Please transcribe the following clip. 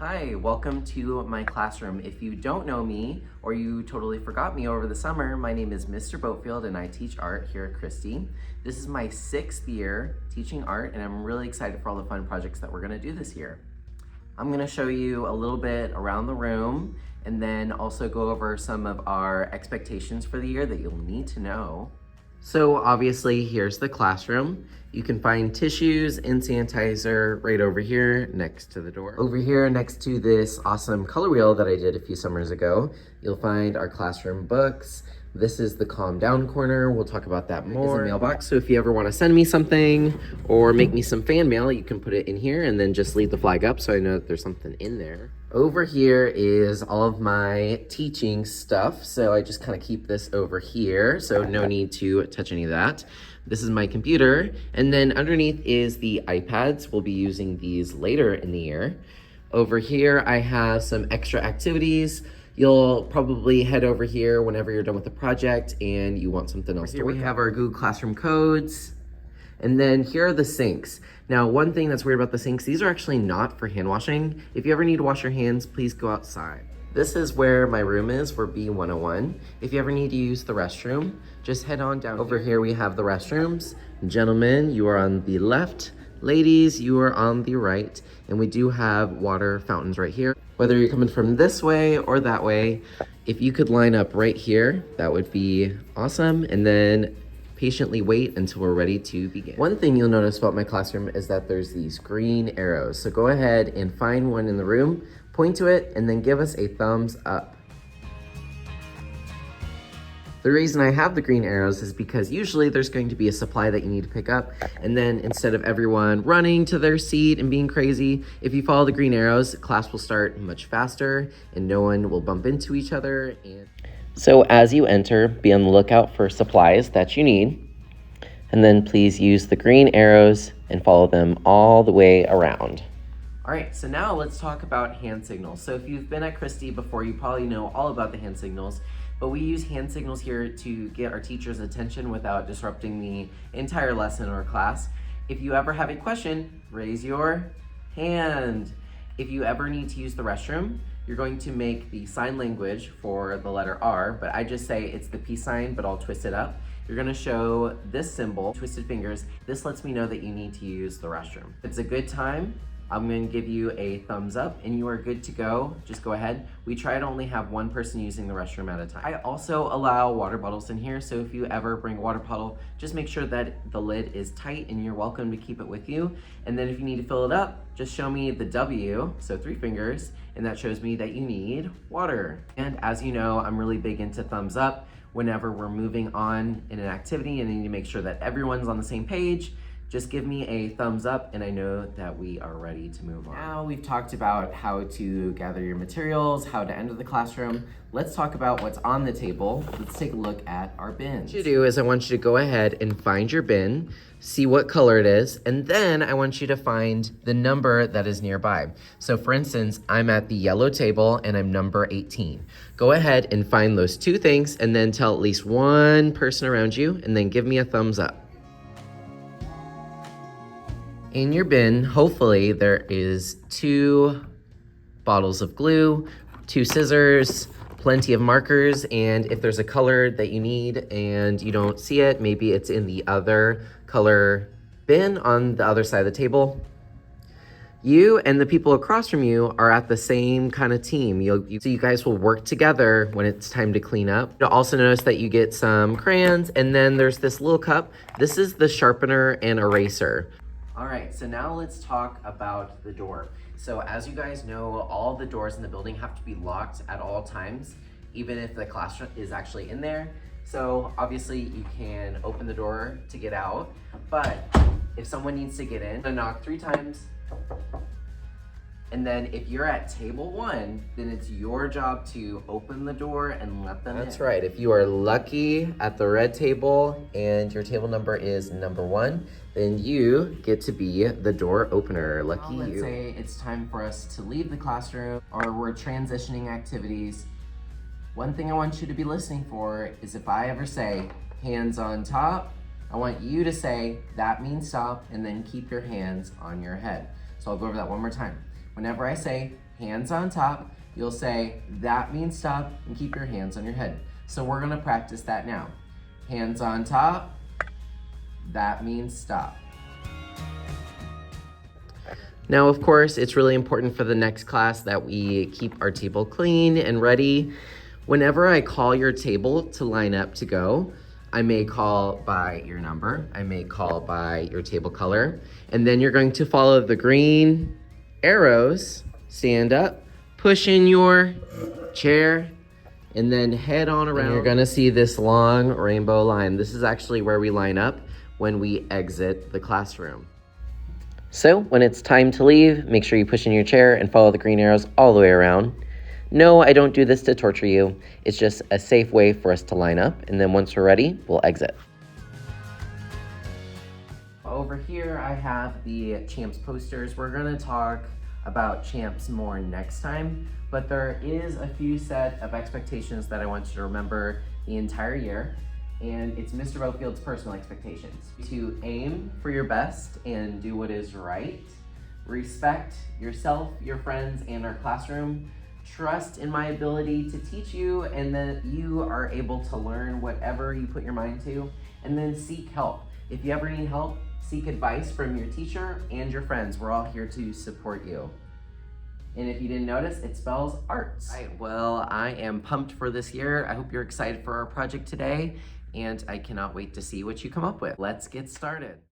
Hi, welcome to my classroom. If you don't know me or you totally forgot me over the summer, my name is Mr. Boatfield and I teach art here at Christie. This is my 6th year teaching art and I'm really excited for all the fun projects that we're gonna do this year. I'm gonna show you a little bit around the room and then also go over some of our expectations for the year that you'll need to know. So obviously here's the classroom. You can find tissues and sanitizer right over here next to the door. Over here next to this awesome color wheel that I did a few summers ago, you'll find our classroom books. This is the calm down corner. We'll talk about that more. It's a mailbox, so if you ever want to send me something or make me some fan mail, you can put it in here and then just leave the flag up so I know that there's something in there. Over here is all of my teaching stuff, so I just kind of keep this over here, so no need to touch any of that. This is my computer, and then underneath is the iPads. We'll be using these later in the year. Over here, I have some extra activities. You'll probably head over here whenever you're done with the project and you want something else to work on. We have our Google Classroom codes. And then here are the sinks. Now, one thing that's weird about the sinks, these are actually not for hand washing. If you ever need to wash your hands, please go outside. This is where my room is for B101. If you ever need to use the restroom, just head on down. Over here we have the restrooms. Gentlemen, you are on the left. Ladies, you are on the right. And we do have water fountains right here. Whether you're coming from this way or that way, if you could line up right here, that would be awesome. And then patiently wait until we're ready to begin. One thing you'll notice about my classroom is that there's these green arrows. So go ahead and find one in the room, point to it, and then give us a thumbs up. The reason I have the green arrows is because usually there's going to be a supply that you need to pick up, and then instead of everyone running to their seat and being crazy, if you follow the green arrows, class will start much faster and no one will bump into each other. So as you enter, be on the lookout for supplies that you need, and then please use the green arrows and follow them all the way around. All right, so now let's talk about hand signals. So if you've been at Christie before, you probably know all about the hand signals, but we use hand signals here to get our teachers' attention without disrupting the entire lesson or class. If you ever have a question, raise your hand. If you ever need to use the restroom, you're going to make the sign language for the letter R, but I just say it's the peace sign, but I'll twist it up. You're gonna show this symbol, twisted fingers. This lets me know that you need to use the restroom. If it's a good time, I'm gonna give you a thumbs up and you are good to go. Just go ahead. We try to only have one person using the restroom at a time. I also allow water bottles in here, so if you ever bring a water bottle, just make sure that the lid is tight and you're welcome to keep it with you. And then if you need to fill it up, just show me the W, so 3 fingers, and that shows me that you need water. And as you know, I'm really big into thumbs up. Whenever we're moving on in an activity and I need to make sure that everyone's on the same page, just give me a thumbs up and I know that we are ready to move on. Now we've talked about how to gather your materials, how to enter the classroom. Let's talk about what's on the table. Let's take a look at our bins. What you do is I want you to go ahead and find your bin, see what color it is, and then I want you to find the number that is nearby. So for instance, I'm at the yellow table and I'm number 18. Go ahead and find those 2 things and then tell at least one person around you and then give me a thumbs up. In your bin, hopefully there is 2 bottles of glue, 2 scissors, plenty of markers, and if there's a color that you need and you don't see it, maybe it's in the other color bin on the other side of the table. You and the people across from you are at the same kind of team. So you guys will work together when it's time to clean up. You'll also notice that you get some crayons, and then there's this little cup. This is the sharpener and eraser. All right, so now let's talk about the door. So as you guys know, all the doors in the building have to be locked at all times, even if the classroom is actually in there. So obviously you can open the door to get out, but if someone needs to get in, knock 3 times. And then if you're at table 1, then it's your job to open the door and let them in. That's right. If you are lucky at the red table and your table number is number 1, then you get to be the door opener. Lucky you. Let's say it's time for us to leave the classroom or we're transitioning activities. One thing I want you to be listening for is if I ever say hands on top, I want you to say that means stop and then keep your hands on your head. So I'll go over that one more time. Whenever I say hands on top. You'll say, that means stop, and keep your hands on your head. So we're gonna practice that now. Hands on top, that means stop. Now, of course, it's really important for the next class that we keep our table clean and ready. Whenever I call your table to line up to go, I may call by your number, I may call by your table color, and then you're going to follow the green arrows, stand up, push in your chair, and then head on around. And you're gonna see this long rainbow line. This is actually where we line up when we exit the classroom. So when it's time to leave, make sure you push in your chair and follow the green arrows all the way around. No, I don't do this to torture you. It's just a safe way for us to line up, and then once we're ready, we'll exit. Over here, I have the Champs posters. We're gonna talk about Champs more next time, but there is a few set of expectations that I want you to remember the entire year. And it's Mr. Boatfield's personal expectations. To aim for your best and do what is right. Respect yourself, your friends, and our classroom. Trust in my ability to teach you and that you are able to learn whatever you put your mind to. And then seek help. If you ever need help, seek advice from your teacher and your friends. We're all here to support you. And if you didn't notice, it spells arts. All right, well, I am pumped for this year. I hope you're excited for our project today. And I cannot wait to see what you come up with. Let's get started.